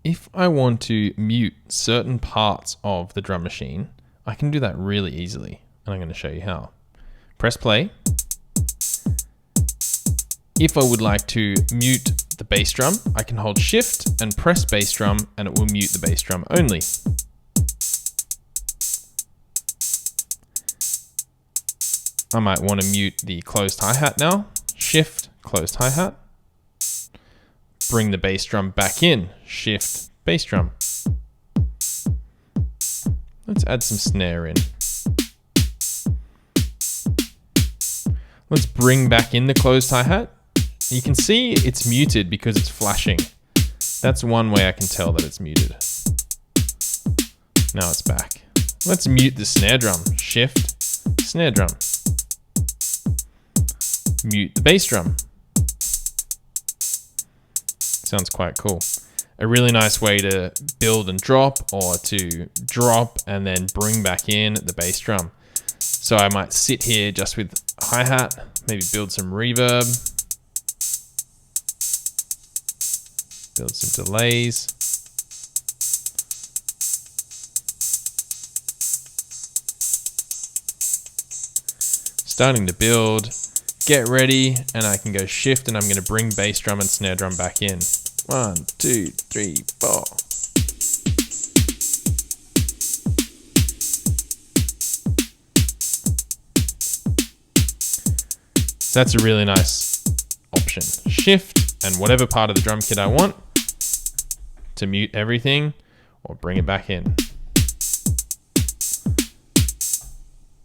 if I want to mute certain parts of the drum machine, I can do that really easily, and I'm going to show you how. Press play. If I would like to mute the bass drum, I can hold shift and press bass drum and it will mute the bass drum only. I might want to mute the closed hi-hat now. Shift, closed hi-hat. Bring the bass drum back in. Shift, bass drum. Let's add some snare in. Let's bring back in the closed hi-hat. You can see it's muted because it's flashing. That's one way I can tell that it's muted. Now it's back. Let's mute the snare drum. Shift, snare drum. Mute the bass drum. Sounds quite cool. A really nice way to build and drop, or to drop and then bring back in the bass drum. So I might sit here just with hi-hat, maybe build some reverb, build some delays. Starting to build, get ready, and I can go shift and I'm going to bring bass drum and snare drum back in. 1, 2, 3, 4. So that's a really nice option. Shift and whatever part of the drum kit I want to mute everything or bring it back in.